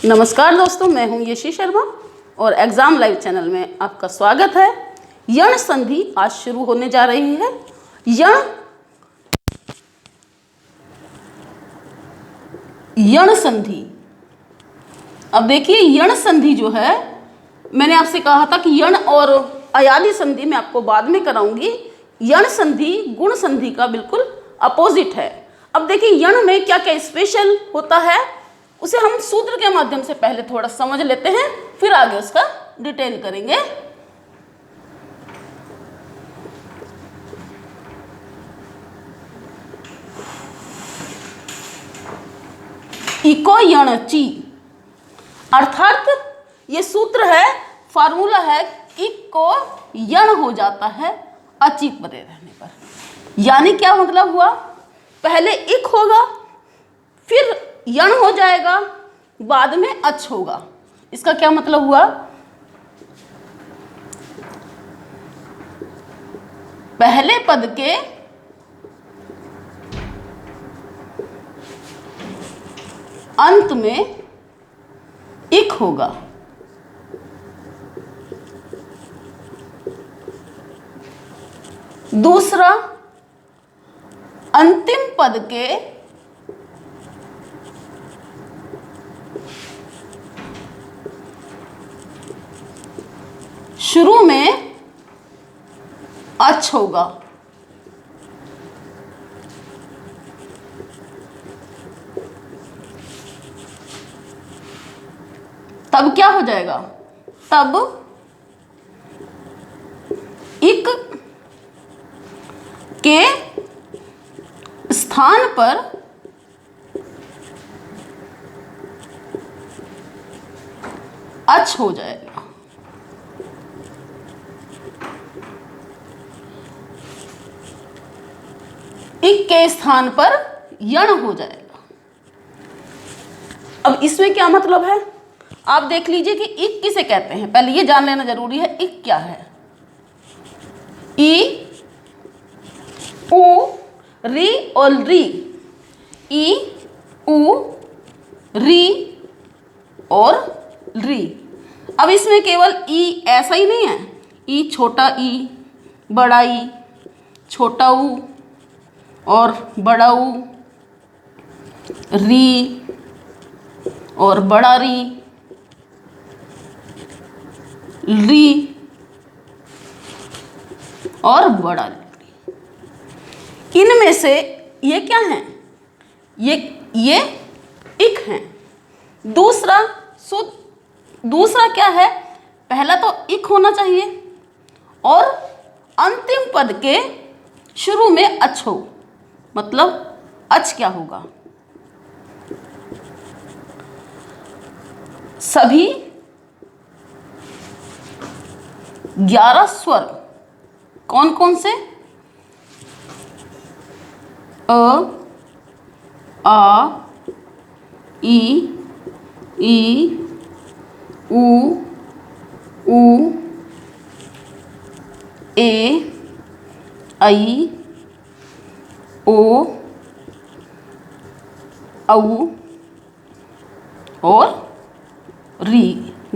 नमस्कार दोस्तों, मैं हूं यशी शर्मा और एग्ज़ाम लाइव चैनल में आपका स्वागत है। यण संधि आज शुरू होने जा रही है। यण संधि। अब देखिए, यण संधि जो है, मैंने आपसे कहा था कि यण और अयादि संधि मैं आपको बाद में कराऊंगी। यण संधि गुण संधि का बिल्कुल अपोजिट है। अब देखिए, यण में क्या क्या स्पेशल होता है उसे हम सूत्र के माध्यम से पहले थोड़ा समझ लेते हैं, फिर आगे उसका डिटेल करेंगे। इको यण ची, अर्थात ये सूत्र है, फार्मूला है, इक को यण हो जाता है अची पदे रहने पर। यानी क्या मतलब हुआ, पहले इक होगा, फिर यण हो जाएगा, बाद में अच होगा। इसका क्या मतलब हुआ, पहले पद के अंत में इक होगा, दूसरा अंतिम पद के शुरू में अच होगा। तब क्या हो जाएगा, तब इक के स्थान पर अच हो जाएगा। इक के स्थान पर यण हो जाएगा। अब इसमें क्या मतलब है, आप देख लीजिए कि इक किसे कहते हैं, पहले ये जान लेना जरूरी है। इक क्या है, ई उ री और री, ई उ री और री। अब इसमें केवल ई ऐसा ही नहीं है, ई छोटा ई, बड़ा ई, छोटा ऊ और बड़ा ऊ, री और बड़ा री, री और बड़ा री। इनमें से ये क्या है, ये इक हैं। दूसरा क्या है, पहला तो इक होना चाहिए और अंतिम पद के शुरू में अच हो, मतलब अच क्या होगा, सभी 11 स्वर कौन कौन से, अ आ ई उ ए ऐ ओ औ और री।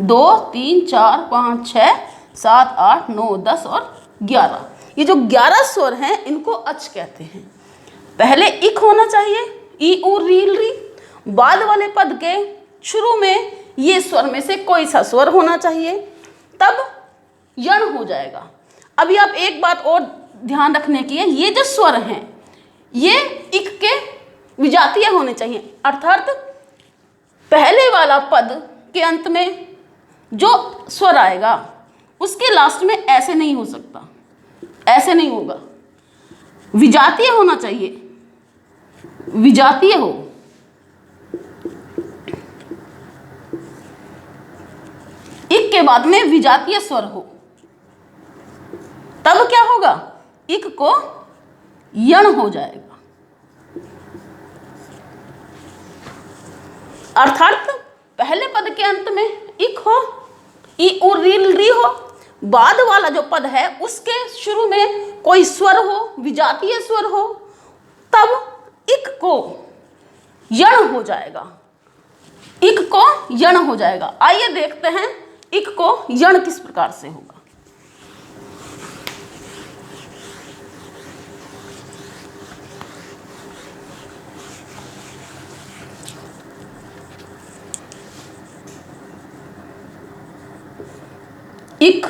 2 3 4 5 6 7 8 9 10 और 11। ये जो 11 स्वर हैं इनको अच कहते हैं। पहले इक होना चाहिए, ई उ री री, बाद वाले पद के शुरू में ये स्वर में से कोई सा स्वर होना चाहिए, तब यण हो जाएगा। अभी आप एक बात और ध्यान रखने की है, ये जो स्वर हैं ये इक के विजातीय होने चाहिए, अर्थात पहले वाला पद के अंत में जो स्वर आएगा उसके लास्ट में ऐसे नहीं हो सकता, ऐसे नहीं होगा, विजातीय होना चाहिए, विजातीय हो। इक के बाद में विजातीय स्वर हो, तब क्या होगा, इक को यण हो जाएगा। अर्थात पहले पद के अंत में इक हो, ई उ री री हो, बाद वाला जो पद है उसके शुरू में कोई स्वर हो, विजातीय स्वर हो, तब इक को यण हो जाएगा। इक को यण हो जाएगा। आइए देखते हैं इक को यण किस प्रकार से होगा। इक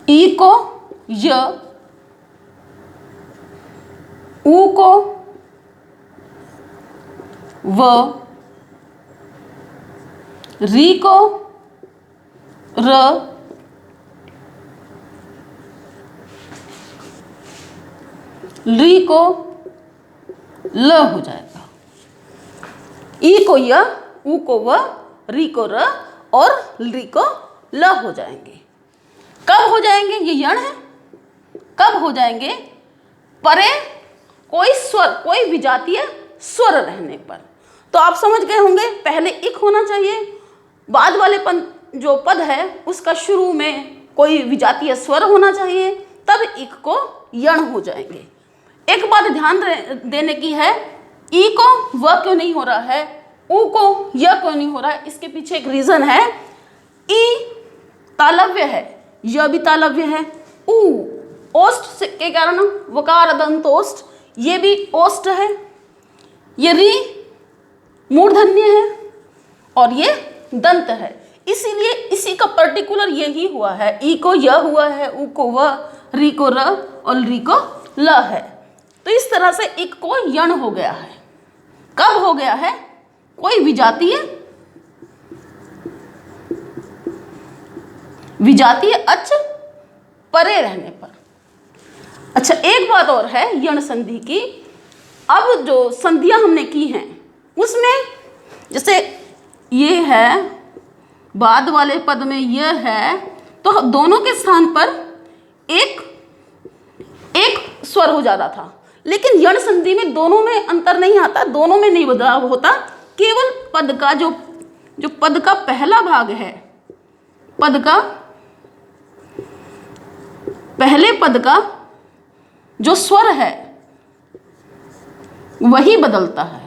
ई को य, ऊ को व, री को र, ली को ल हो जाएगा। ई को य, ऊ को व, री को र और ली को ल हो जाएंगे। कब हो जाएंगे? ये यण है। कब हो जाएंगे? परे कोई स्वर, कोई विजातीय स्वर रहने पर। तो आप समझ गए होंगे, पहले इक होना चाहिए, बाद वाले जो पद है उसका शुरू में कोई विजातीय स्वर होना चाहिए, तब इक को यण हो जाएंगे। एक बात ध्यान देने की है, ई को व क्यों नहीं हो रहा है, ऊ को य क्यों नहीं हो रहा है, इसके पीछे एक रीजन है। ई तालव्य है, य भी तालव्य है, ऊ ओष्ठ के कारण वकार दंतोष्ठ, ये भी ओष्ठ है, ये री मूर्धन्य है और ये दंत है। इसीलिए इसी का पर्टिकुलर यही हुआ है। ई को य हुआ है, ऊ को व, री को र और ली को ल है। तो इस तरह से इक को यण हो गया है। कब हो गया है? कोई विजातीय अच परे रहने पर। अच्छा, एक बात और है यण संधि की। अब जो संधियां हमने की हैं उसमें जैसे ये है, बाद वाले पद में यह है, तो दोनों के स्थान पर एक स्वर हो जाता था, लेकिन यण संधि में दोनों में अंतर नहीं आता, दोनों में नहीं बदलाव होता। केवल पद का जो पद का पहला भाग है, पहले पद का जो स्वर है वही बदलता है।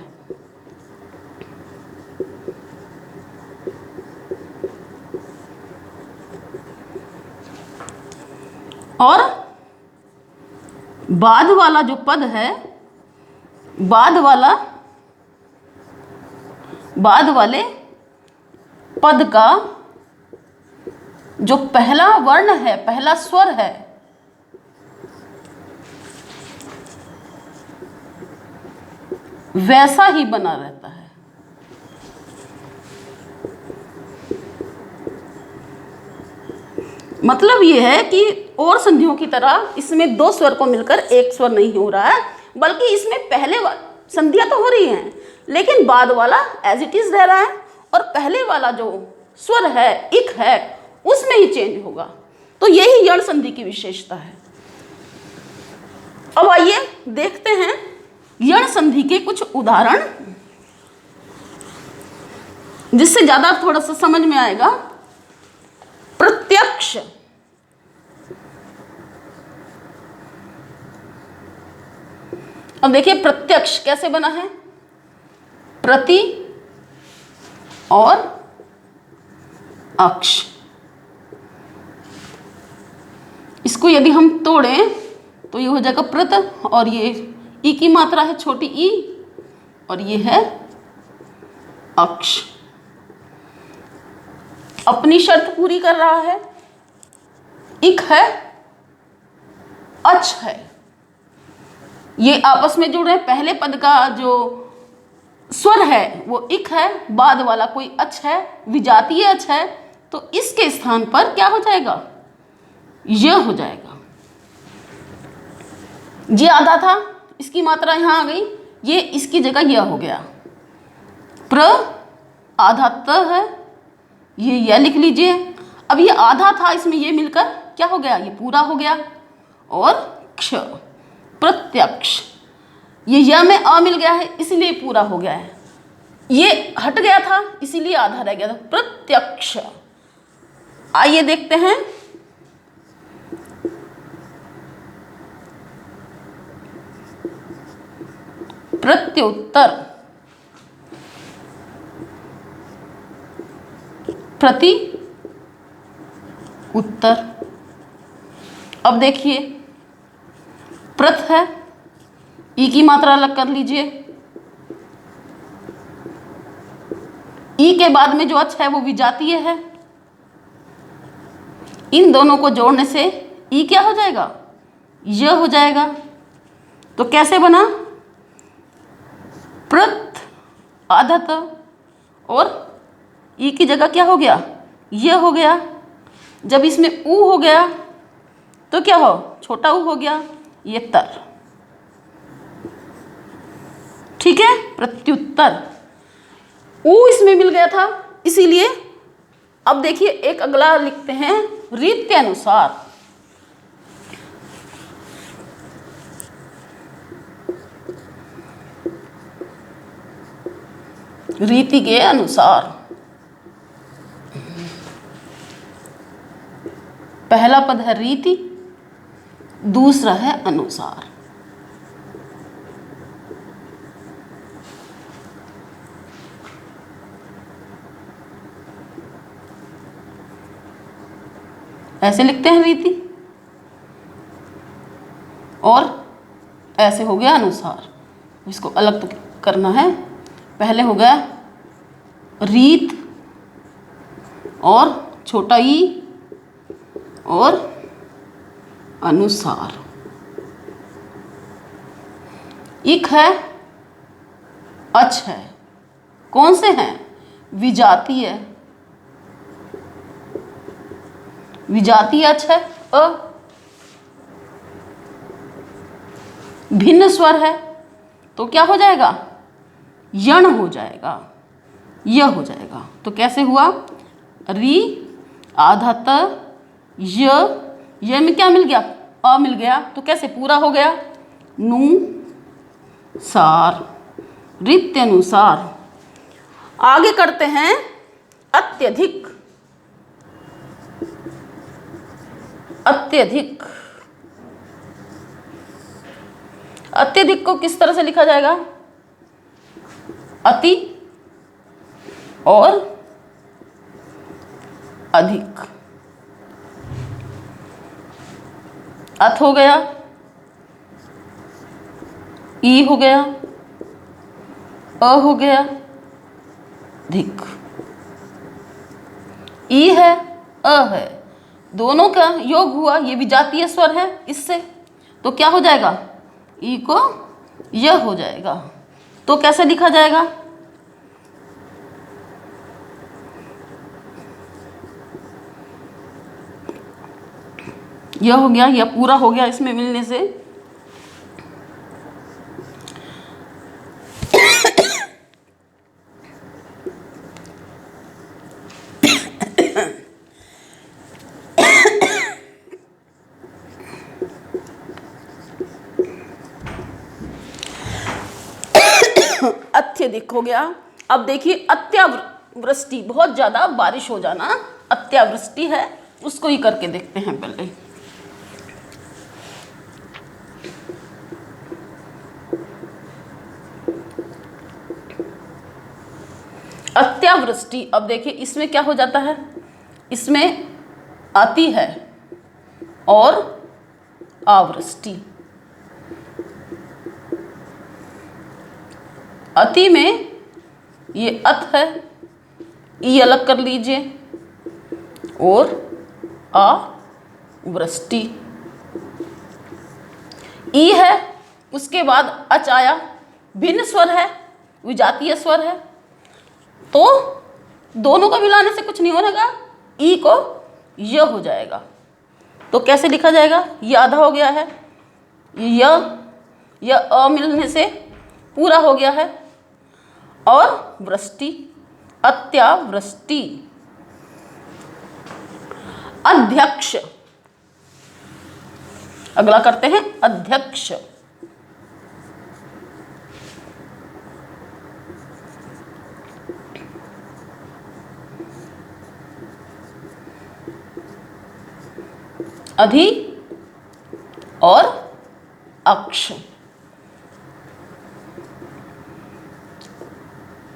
और बाद वाला जो पद है, बाद वाले पद का जो पहला वर्ण है, पहला स्वर है, वैसा ही बना रहता है। मतलब यह है कि और संधियों की तरह इसमें दो स्वर को मिलकर एक स्वर नहीं हो रहा है, बल्कि इसमें पहले संधियां तो हो रही हैं, लेकिन बाद वाला एज इट इज रह रहा है और पहले वाला जो स्वर है, इक है, उसमें ही चेंज होगा। तो यही यण संधि की विशेषता है। अब आइए देखते हैं यण संधि के कुछ उदाहरण, जिससे ज्यादा थोड़ा सा समझ में आएगा। प्रत्यक्ष, अब देखिए प्रत्यक्ष कैसे बना है, प्रति और अक्ष। इसको यदि हम तोड़ें तो ये हो जाएगा प्रत, और ये ई की मात्रा है छोटी ई, और ये है अक्ष। अपनी शर्त पूरी कर रहा है, इक है, अच है, ये आपस में जुड़ रहे हैं। पहले पद का जो स्वर है वो इक है, बाद वाला कोई अच है, विजातीय अच है, तो इसके स्थान पर क्या हो जाएगा? य हो जाएगा। ये आधा था, इसकी मात्रा यहां आ गई, ये इसकी जगह य हो गया। प्र आधा त है, ये य लिख लीजिए। अब ये आधा था, इसमें ये मिलकर क्या हो गया, ये पूरा हो गया। और क्ष, प्रत्यक्ष, ये य में अ मिल गया है इसीलिए पूरा हो गया है, ये हट गया था इसीलिए आधा रह गया था, प्रत्यक्ष। आइए देखते हैं प्रत्युत्तर, प्रति उत्तर। अब देखिए प्रथ है, ई की मात्रा अलग कर लीजिए, ई के बाद में जो अच है वो विजातीय है, इन दोनों को जोड़ने से ई क्या हो जाएगा, य हो जाएगा। तो कैसे बना, प्रथ आधत और ई की जगह क्या हो गया, य हो गया। जब इसमें ऊ हो गया तो क्या हो, छोटा ऊ हो गया, ये तर। ठीक है, प्रत्युत्तर। ऊ इसमें मिल गया था इसीलिए। अब देखिए एक अगला लिखते हैं रीत के अनुसार। रीति के अनुसार पहला पद है रीति, दूसरा है अनुसार। ऐसे लिखते हैं रीति, और ऐसे हो गया अनुसार। इसको अलग तो करना है। पहले हो गया रीत और छोटा ई और अनुसार। इक है, अच है, कौन से हैं, विजातीय, विजातीय अच है, अ। भिन्न स्वर है तो क्या हो जाएगा, यण हो जाएगा, य हो जाएगा। तो कैसे हुआ, री आधा त, य में क्या मिल गया, अ मिल गया, तो कैसे पूरा हो गया, नु सार, रीत्यनुसार। आगे करते हैं अत्यधिक। अत्यधिक, अत्यधिक को किस तरह से लिखा जाएगा, अति और अधिक। अथ हो गया, ई हो गया, अ हो गया, धिक। ई है, अ है, दोनों का योग हुआ, ये विजातीय स्वर है इससे, तो क्या हो जाएगा, ई को य हो जाएगा। तो कैसे लिखा जाएगा, यह हो गया, यह पूरा हो गया इसमें मिलने से। अत्यधिक हो गया। अब देखिए अत्यावृष्टि, बहुत ज्यादा बारिश हो जाना, अत्यावृष्टि है, उसको ही करके देखते हैं पहले। अत्यावृष्टि, अब देखिए इसमें क्या हो जाता है, इसमें अति है और आवृष्टि। अति में ये अत है, ई अलग कर लीजिए, और आवृष्टि। ई है, उसके बाद अच आया, भिन्न स्वर है, विजातीय स्वर है, तो दोनों को मिलाने से कुछ नहीं होगा, ई को य हो जाएगा। तो कैसे लिखा जाएगा, ये आधा हो गया है, य अ मिलने से पूरा हो गया है, और वृष्टि, अत्यावृष्टि। अध्यक्ष। अगला करते हैं अध्यक्ष। अधि और अक्ष।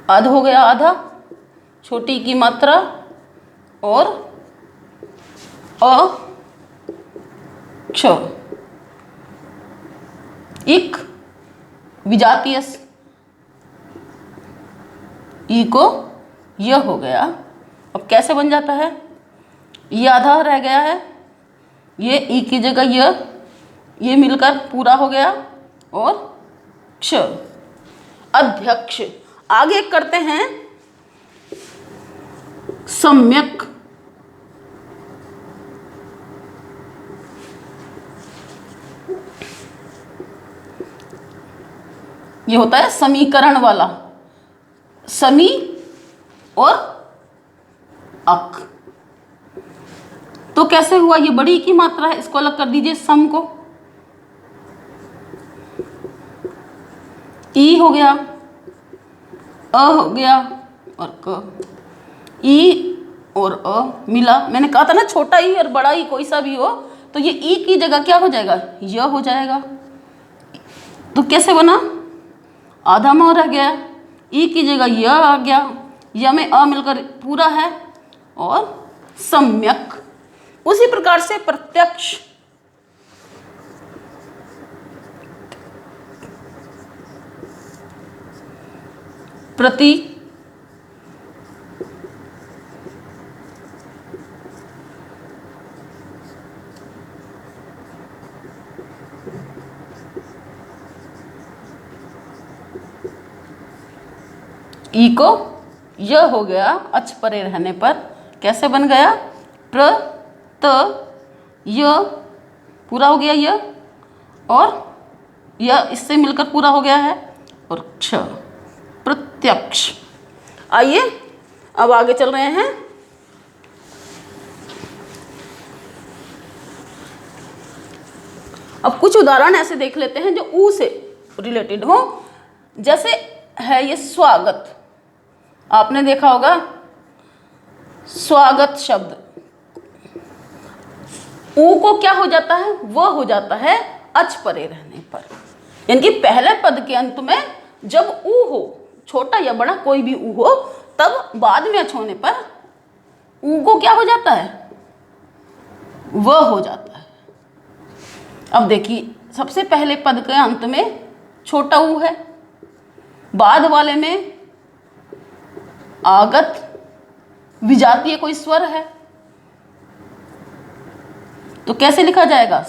अध हो गया आधा, छोटी की मात्रा, और अक्ष इक विजातीय स। ई को य हो गया। अब कैसे बन जाता है? ये आधा रह गया है, ये ई की जगह ये मिलकर पूरा हो गया, और क्ष अध्यक्ष। आगे करते हैं सम्यक। ये होता है समीकरण वाला, समी और अक। तो कैसे हुआ? ये बड़ी की मात्रा है, इसको अलग कर दीजिए, सम को। ई हो गया, अ हो गया, और क। ई और अ मिला। मैंने कहा था ना, छोटा ई और बड़ा ई कोई सा भी हो तो ये ई की जगह क्या हो जाएगा? य हो जाएगा। तो कैसे बना? आधा म रह गया, ई की जगह य आ गया, य में अ मिलकर पूरा है, और सम्यक। उसी प्रकार से प्रत्यक्ष। प्रति, ई को य हो गया, अच परे रहने पर। कैसे बन गया? प्र त य पूरा हो गया य, और य इससे मिलकर पूरा हो गया है, और क्ष प्रत्यक्ष। आइए अब आगे चल रहे हैं। अब कुछ उदाहरण ऐसे देख लेते हैं जो ऊ से रिलेटेड हो। जैसे है ये स्वागत, आपने देखा होगा स्वागत शब्द। ऊ को क्या हो जाता है? वह हो जाता है अच परे रहने पर। यानी कि पहले पद के अंत में जब ऊ हो, छोटा या बड़ा कोई भी ऊ हो, तब बाद में अच होने पर ऊ को क्या हो जाता है? वह हो जाता है। अब देखिए, सबसे पहले पद के अंत में छोटा ऊ है, बाद वाले में आगत विजातीय कोई स्वर है, तो कैसे लिखा जाएगा?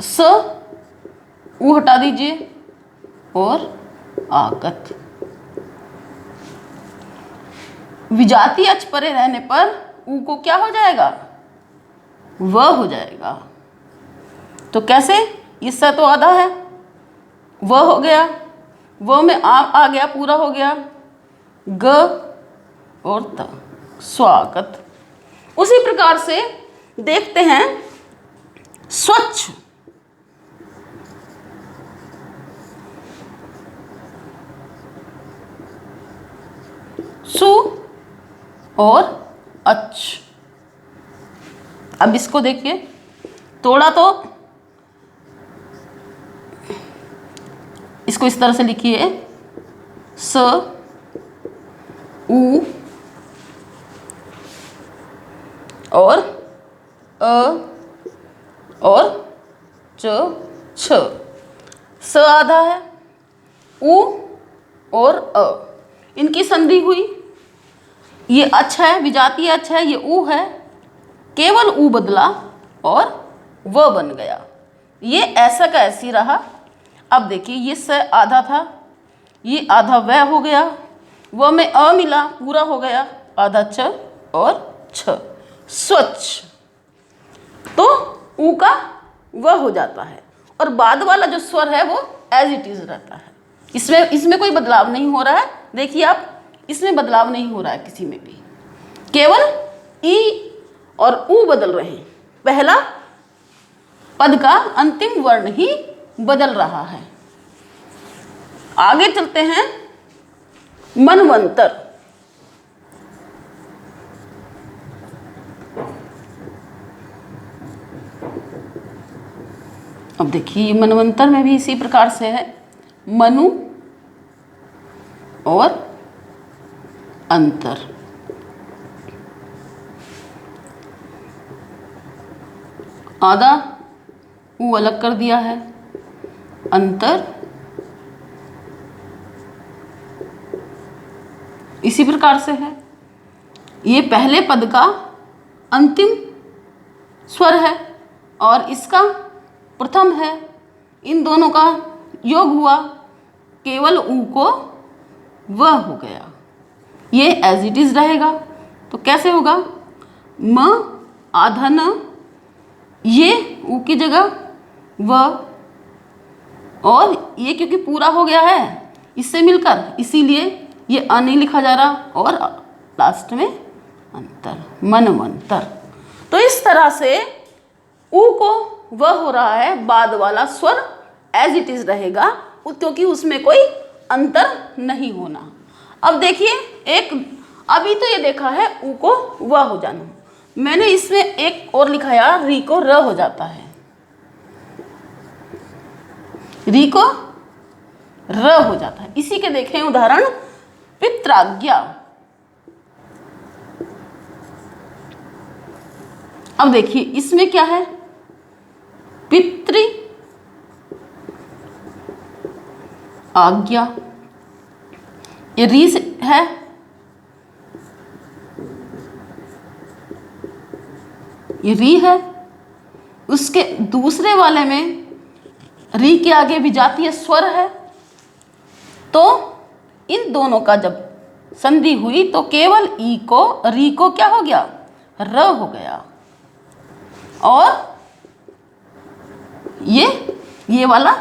स ऊ हटा दीजिए, और आगत। विजातीय अच परे रहने पर ऊ को क्या हो जाएगा? वह हो जाएगा। तो कैसे? इससे तो आधा है, वह हो गया, वह में आ गया, पूरा हो गया, ग और त, स्वागत। उसी प्रकार से देखते हैं स्वच्छ। सु और अच। अब इसको देखिए, थोड़ा तो इसको इस तरह से लिखिए, स उ और अ और च छ। स आधा है, उ और अ इनकी संधि हुई। ये अच है, विजातीय अच है, ये उ है, केवल उ बदला और व बन गया। ये ऐसा का ऐसी रहा। अब देखिए, ये स आधा था, ये आधा वह हो गया, व में अ मिला, पूरा हो गया, आधा च और छ, स्वच्छ। तो ऊ का वह हो जाता है, और बाद वाला जो स्वर है वो एज इट इज रहता है। इसमें कोई बदलाव नहीं हो रहा है। देखिए आप, इसमें बदलाव नहीं हो रहा है किसी में भी, केवल ई और ऊ बदल रहे हैं। पहला पद का अंतिम वर्ण ही बदल रहा है। आगे चलते हैं, मनवंतर। अब देखिए मनवंतर में भी इसी प्रकार से है, मनु और अंतर। आधा ऊ अलग कर दिया है, अंतर इसी प्रकार से है। ये पहले पद का अंतिम स्वर है और इसका प्रथम है। इन दोनों का योग हुआ, केवल ऊ को वह हो गया। ये एज इट इज रहेगा। तो कैसे होगा, म आधा न, ये ऊ की जगह व, और ये क्योंकि पूरा हो गया है इससे मिलकर, इसीलिए ये अ नहीं लिखा जा रहा और लास्ट में अंतर, मनवंतर। तो इस तरह से ऊ को वह हो रहा है, बाद वाला स्वर एज इट इज रहेगा क्योंकि उसमें कोई अंतर नहीं होना। अब देखिए एक, अभी तो ये देखा है ऊ को वह हो जाना, मैंने इसमें एक और लिखा है, री को र हो जाता है, री को र हो जाता है। इसी के देखें उदाहरण, पित्राज्ञा। अब देखिए इसमें क्या है, पितृ आज्ञा, ये री है, ये री है। उसके दूसरे वाले में री के आगे विजातीय स्वर है, तो इन दोनों का जब संधि हुई तो केवल ई को, री को क्या हो गया, र हो गया। और ये वाला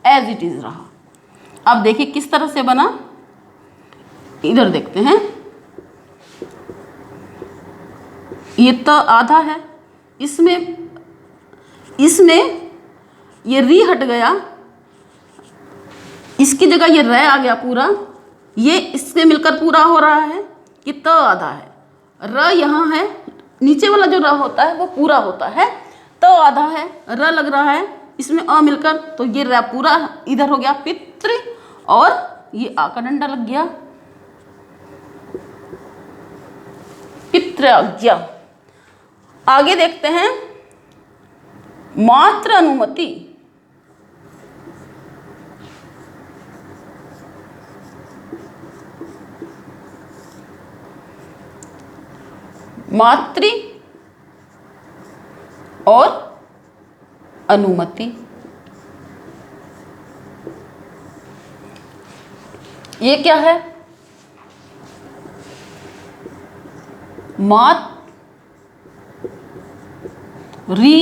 एज इट इज रहा। अब देखिए किस तरह से बना, इधर देखते हैं। ये तो आधा है, इसमें ये री हट गया, इसकी जगह ये र आ गया पूरा, ये इससे मिलकर पूरा हो रहा है कि त आधा है, र यहाँ है, नीचे वाला जो र होता है वो पूरा होता है, त आधा है, र लग रहा है इसमें अ मिलकर, तो ये र पूरा इधर हो गया पितृ, और ये आ का डंडा लग गया पितृज्ञा। आगे देखते हैं, मात्र अनुमति। मातृ और अनुमति, ये क्या है, मात री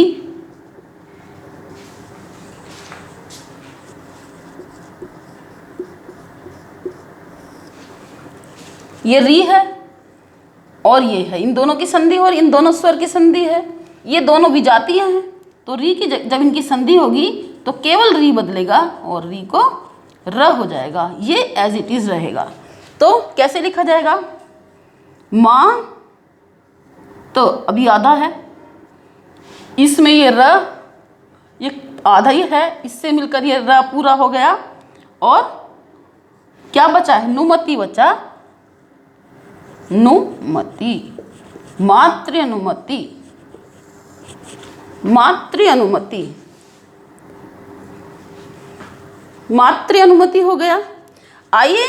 ये री है और ये है, इन दोनों की संधि और इन दोनों स्वर की संधि है, ये दोनों विजातीय हैं। तो री की जब इनकी संधि होगी तो केवल री बदलेगा और री को र हो जाएगा, ये एज इट इज रहेगा। तो कैसे लिखा जाएगा, माँ, तो अभी आधा है, इसमें ये र, ये आधा ही है, इससे मिलकर ये र पूरा हो गया, और क्या बचा है, नुमति बचा, नुमति, मातृ अनुमति, मातृ अनुमति, मातृ अनुमति हो गया। आइए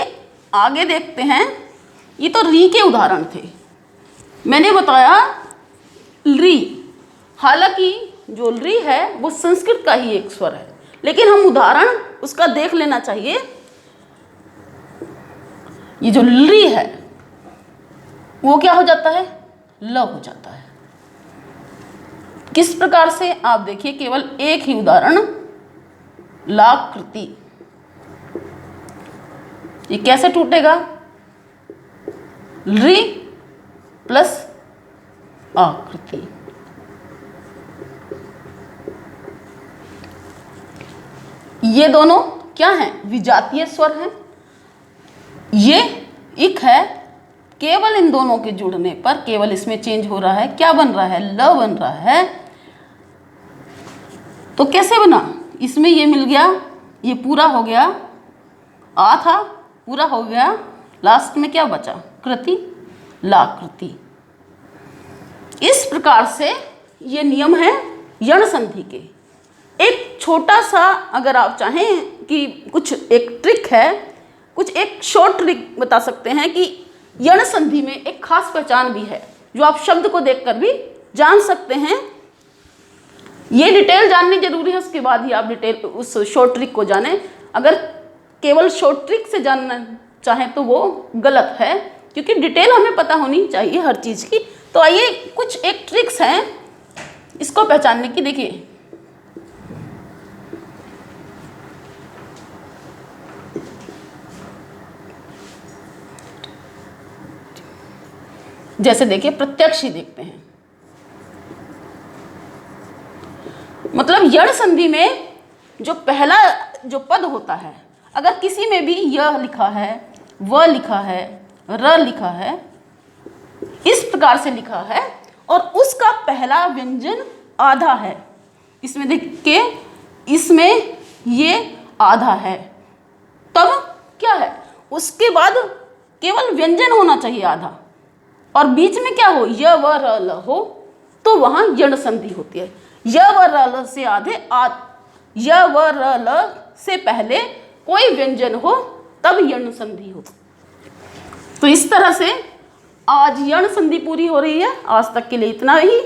आगे देखते हैं, ये तो री के उदाहरण थे, मैंने बताया री, हालांकि जो री है वो संस्कृत का ही एक स्वर है, लेकिन हम उदाहरण उसका देख लेना चाहिए। ये जो री है वो क्या हो जाता है, ल हो जाता है। किस प्रकार से, आप देखिए केवल एक ही उदाहरण, लाकृति, ये कैसे टूटेगा, री प्लस आकृति। ये दोनों क्या हैं? विजातीय स्वर हैं। ये इक है, केवल इन दोनों के जुड़ने पर केवल इसमें चेंज हो रहा है, क्या बन रहा है? ल बन रहा है। तो कैसे बना? इसमें ये मिल गया, ये पूरा हो गया, आ था पूरा हो गया, लास्ट में क्या बचा? कृति, लाकृति। इस प्रकार से ये नियम है यण संधि के। एक छोटा सा, अगर आप चाहें कि कुछ एक ट्रिक है, कुछ एक शॉर्ट ट्रिक बता सकते हैं कि यण संधि में एक खास पहचान भी है जो आप शब्द को देखकर भी जान सकते हैं। ये डिटेल जाननी जरूरी है, उसके बाद ही आप डिटेल उस शॉर्ट ट्रिक को जानें। अगर केवल शॉर्ट ट्रिक से जानना चाहें तो वो गलत है, क्योंकि डिटेल हमें पता होनी चाहिए हर चीज़ की। तो आइए कुछ एक ट्रिक्स हैं इसको पहचानने की। देखिए, जैसे देखिए प्रत्यक्ष ही देखते हैं। मतलब यण संधि में जो पहला जो पद होता है, अगर किसी में भी यह लिखा है, व लिखा है, र लिखा है, इस प्रकार से लिखा है और उसका पहला व्यंजन आधा है, इसमें देखिए इसमें ये आधा है, तब क्या है? उसके बाद केवल व्यंजन होना चाहिए आधा, और बीच में क्या हो? य व र ल हो, तो वहां यण संधि होती है। य व र ल से आधे य व र ल से पहले कोई व्यंजन हो तब यण संधि हो। तो इस तरह से आज यण संधि पूरी हो रही है। आज तक के लिए इतना ही।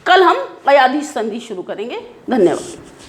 कल हम अयाधीश संधि शुरू करेंगे। धन्यवाद।